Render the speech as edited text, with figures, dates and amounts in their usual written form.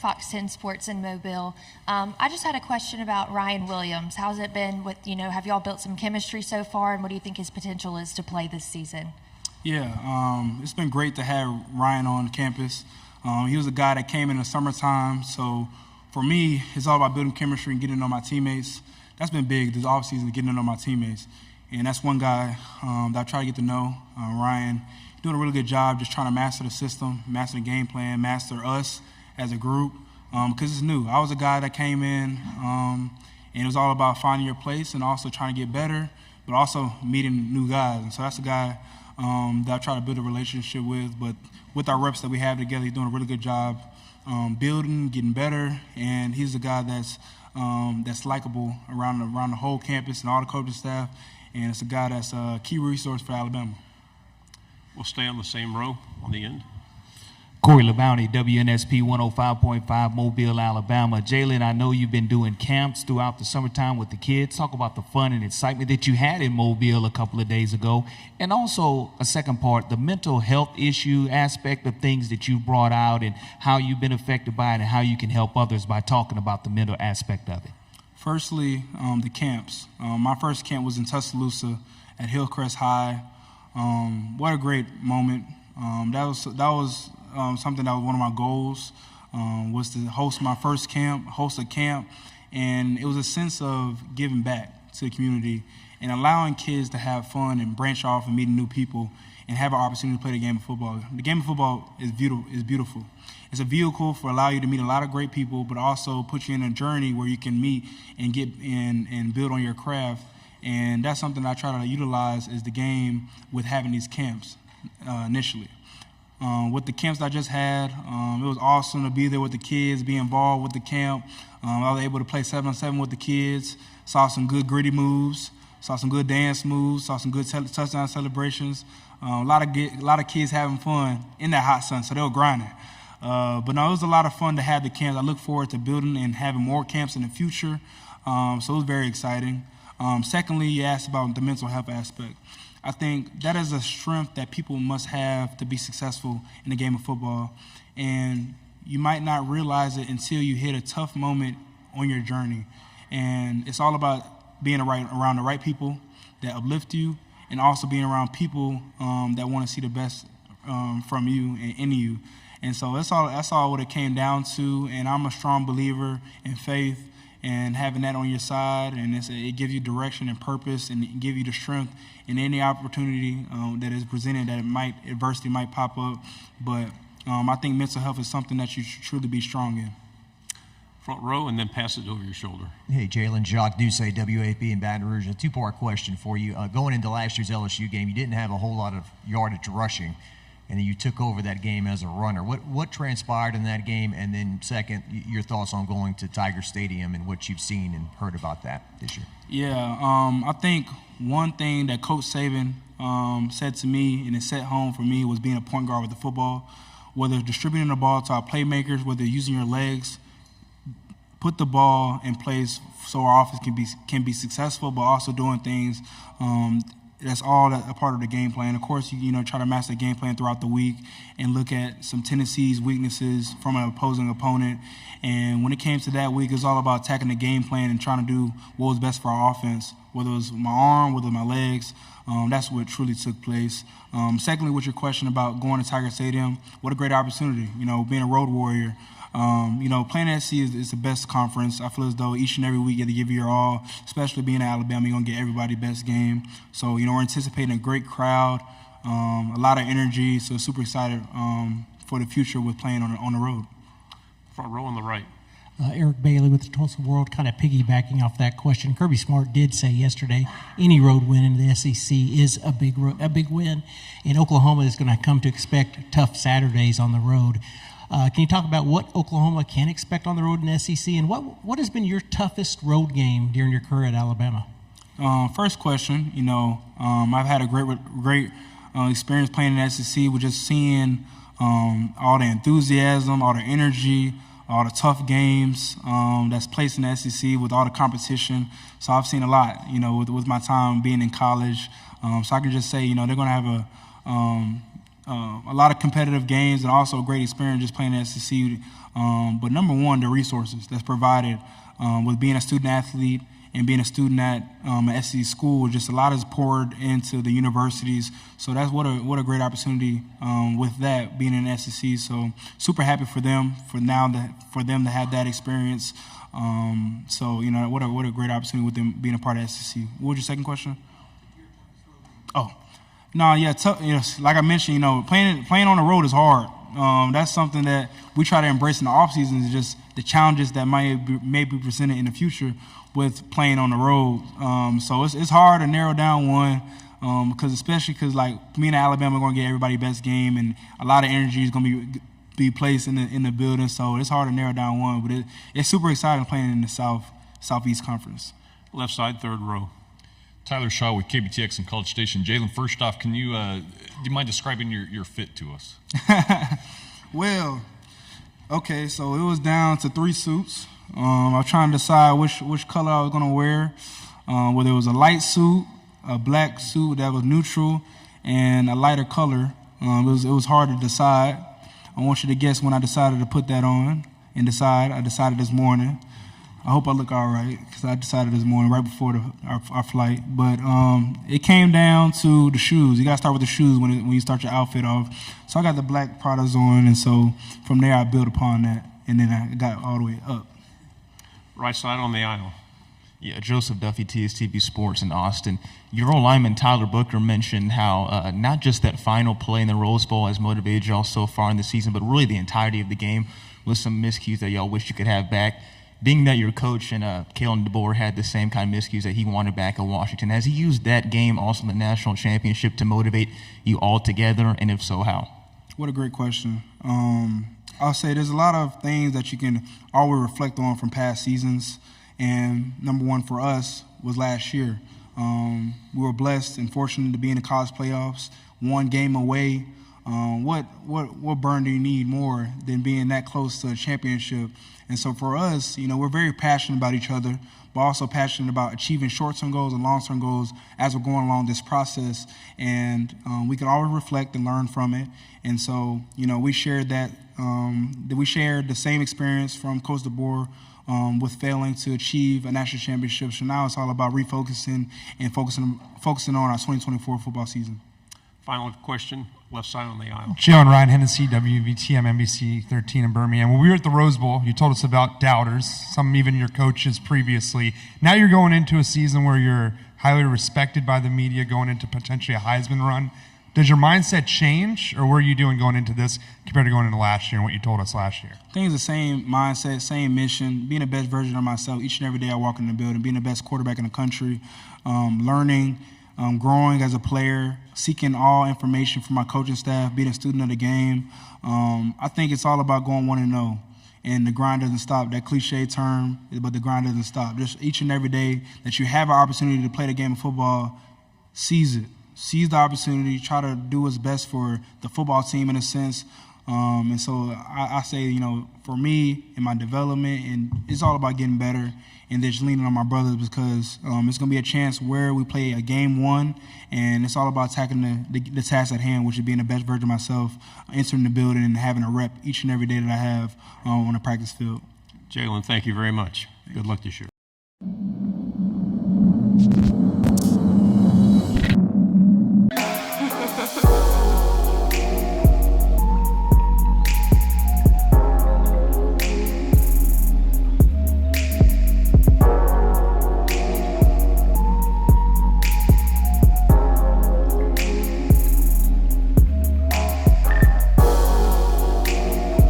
Fox 10 Sports in Mobile. I just had a question about Ryan Williams. How's it been with, have y'all built some chemistry so far, and what do you think his potential is to play this season? Yeah, it's been great to have Ryan on campus. He was a guy that came in the summertime, so for me, it's all about building chemistry and getting to know my teammates. That's been big, this offseason, getting to know my teammates. And that's one guy that I try to get to know, Ryan. Doing a really good job just trying to master the system, master the game plan, master us as a group, because it's new. I was a guy that came in, and it was all about finding your place and also trying to get better, but also meeting new guys. And so that's a guy that I try to build a relationship with. But with our reps that we have together, he's doing a really good job building, getting better, and he's a guy that's likable around the whole campus and all the coaching staff, and it's a guy that's a key resource for Alabama. We'll stay on the same row on the end. Corey LeBounty, WNSP 105.5, Mobile, Alabama. Jalen, I know you've been doing camps throughout the summertime with the kids. Talk about the fun and excitement that you had in Mobile a couple of days ago. And also, a second part, the mental health issue aspect of things that you brought out and how you've been affected by it and how you can help others by talking about the mental aspect of it. Firstly, the camps. My first camp was in Tuscaloosa at Hillcrest High. What a great moment. That was something that was one of my goals, was to host my first camp, host a camp, and it was a sense of giving back to the community and allowing kids to have fun and branch off and meeting new people and have an opportunity to play the game of football. The game of football is beautiful. It's a vehicle for allow you to meet a lot of great people, but also put you in a journey where you can meet and get in and build on your craft. And that's something I try to utilize is the game with having these camps initially. With the camps I just had, it was awesome to be there with the kids, be involved with the camp. I was able to play 7-on-7 with the kids, saw some good gritty moves, saw some good dance moves, saw some good touchdown celebrations. A lot of kids having fun in that hot sun, so they were grinding. But no, it was a lot of fun to have the camps. I look forward to building and having more camps in the future, so it was very exciting. Secondly, you asked about the mental health aspect. I think that is a strength that people must have to be successful in the game of football. And you might not realize it until you hit a tough moment on your journey. And it's all about being around the right people that uplift you and also being around people that want to see the best from you and in you. And so that's all what it came down to. And I'm a strong believer in faith and having that on your side, and it gives you direction and purpose, and it give you the strength in any opportunity that is presented that adversity might pop up. But I think mental health is something that you should truly be strong in. Front row, and then pass it over your shoulder. Hey, Jalen, Jacques Doucet, WAP in Baton Rouge. A two-part question for you. Going into last year's LSU game, you didn't have a whole lot of yardage rushing, and then you took over that game as a runner. What transpired in that game? And then second, your thoughts on going to Tiger Stadium and what you've seen and heard about that this year. Yeah, I think one thing that Coach Saban said to me and it set home for me was being a point guard with the football, whether distributing the ball to our playmakers, whether using your legs, put the ball in place so our offense can be successful, but also doing things that's all a part of the game plan. Of course, you try to master the game plan throughout the week and look at some tendencies, weaknesses from an opposing opponent. And when it came to that week, it was all about attacking the game plan and trying to do what was best for our offense, whether it was my arm, whether it was my legs. That's what truly took place. Secondly, with your question about going to Tiger Stadium, what a great opportunity, being a road warrior. Playing at SC is the best conference. I feel as though each and every week you have to give your all, especially being at Alabama, you're going to get everybody's best game. So, we're anticipating a great crowd, a lot of energy, so super excited for the future with playing on the road. Front row on the right. Eric Bailey with the Tulsa World, kind of piggybacking off that question. Kirby Smart did say yesterday any road win in the SEC is a big win, and Oklahoma is going to come to expect tough Saturdays on the road. Can you talk about what Oklahoma can expect on the road in the SEC, and what has been your toughest road game during your career at Alabama? First question, I've had a great experience playing in the SEC with just seeing all the enthusiasm, all the energy, all the tough games that's placed in the SEC with all the competition. So I've seen a lot, with my time being in college. So I can just say, they're going to have a lot of competitive games and also a great experience just playing at SEC. But number one, the resources that's provided with being a student athlete and being a student at an SEC school. Just a lot is poured into the universities. So that's what a great opportunity with that being in the SEC. So super happy for them for them to have that experience. So what a great opportunity with them being a part of SEC. What was your second question? Oh, no, yeah. Like I mentioned, playing on the road is hard. That's something that we try to embrace in the off season. Is just the challenges that may be presented in the future with playing on the road. So it's hard to narrow down one because like me and Alabama are going to get everybody's best game, and a lot of energy is going to be placed in the building. So it's hard to narrow down one, but it's super exciting playing in the Southeast Conference. Left side, third row. Tyler Shaw with KBTX and College Station. Jalen, first off, can you do you mind describing your fit to us? Well, okay, so it was down to 3 suits. I was trying to decide which color I was going to wear. Whether it was a light suit, a black suit that was neutral, and a lighter color. It was hard to decide. I want you to guess when I decided to put that on and decide. I decided this morning. I hope I look all right because I decided this morning right before our flight. But it came down to the shoes. You got to start with the shoes when you start your outfit off. So I got the black Pradas on, and so from there I built upon that, and then I got all the way up. Right side on the aisle. Yeah, Joseph Duffy, TSTV Sports in Austin. Your old lineman, Tyler Booker, mentioned how not just that final play in the Rose Bowl has motivated y'all so far in the season, but really the entirety of the game with some miscues that y'all wish you could have back. Being that your coach and Kalen DeBoer had the same kind of miscues that he wanted back at Washington, has he used that game, also in the national championship, to motivate you all together, and if so, how? What a great question. I'll say there's a lot of things that you can always reflect on from past seasons. And number one for us was last year. We were blessed and fortunate to be in the college playoffs, one game away. What burn do you need more than being that close to a championship? And so for us, we're very passionate about each other, but also passionate about achieving short-term goals and long-term goals as we're going along this process. And we can always reflect and learn from it. And so, we shared that. We shared the same experience from Coach DeBoer with failing to achieve a national championship. So now it's all about refocusing and focusing on our 2024 football season. Final question, left side on the aisle. Joe and Ryan Hennessy, WVTM NBC 13 in Birmingham. When we were at the Rose Bowl, you told us about doubters, some even your coaches previously. Now you're going into a season where you're highly respected by the media, going into potentially a Heisman run. Does your mindset change, or what are you doing going into this compared to going into last year and what you told us last year? I think it's the same mindset, same mission, being the best version of myself each and every day I walk in the building, being the best quarterback in the country, learning, growing as a player, seeking all information from my coaching staff, being a student of the game. I think it's all about going 1-0, and the grind doesn't stop. That cliche term, but the grind doesn't stop. Just each and every day that you have an opportunity to play the game of football, seize it. Seize the opportunity, try to do what's best for the football team in a sense. And so I say, for me and my development, and it's all about getting better and just leaning on my brothers because it's going to be a chance where we play a game one, and it's all about tackling the task at hand, which is being the best version of myself, entering the building and having a rep each and every day that I have on the practice field. Jalen, thank you very much. Good luck this year.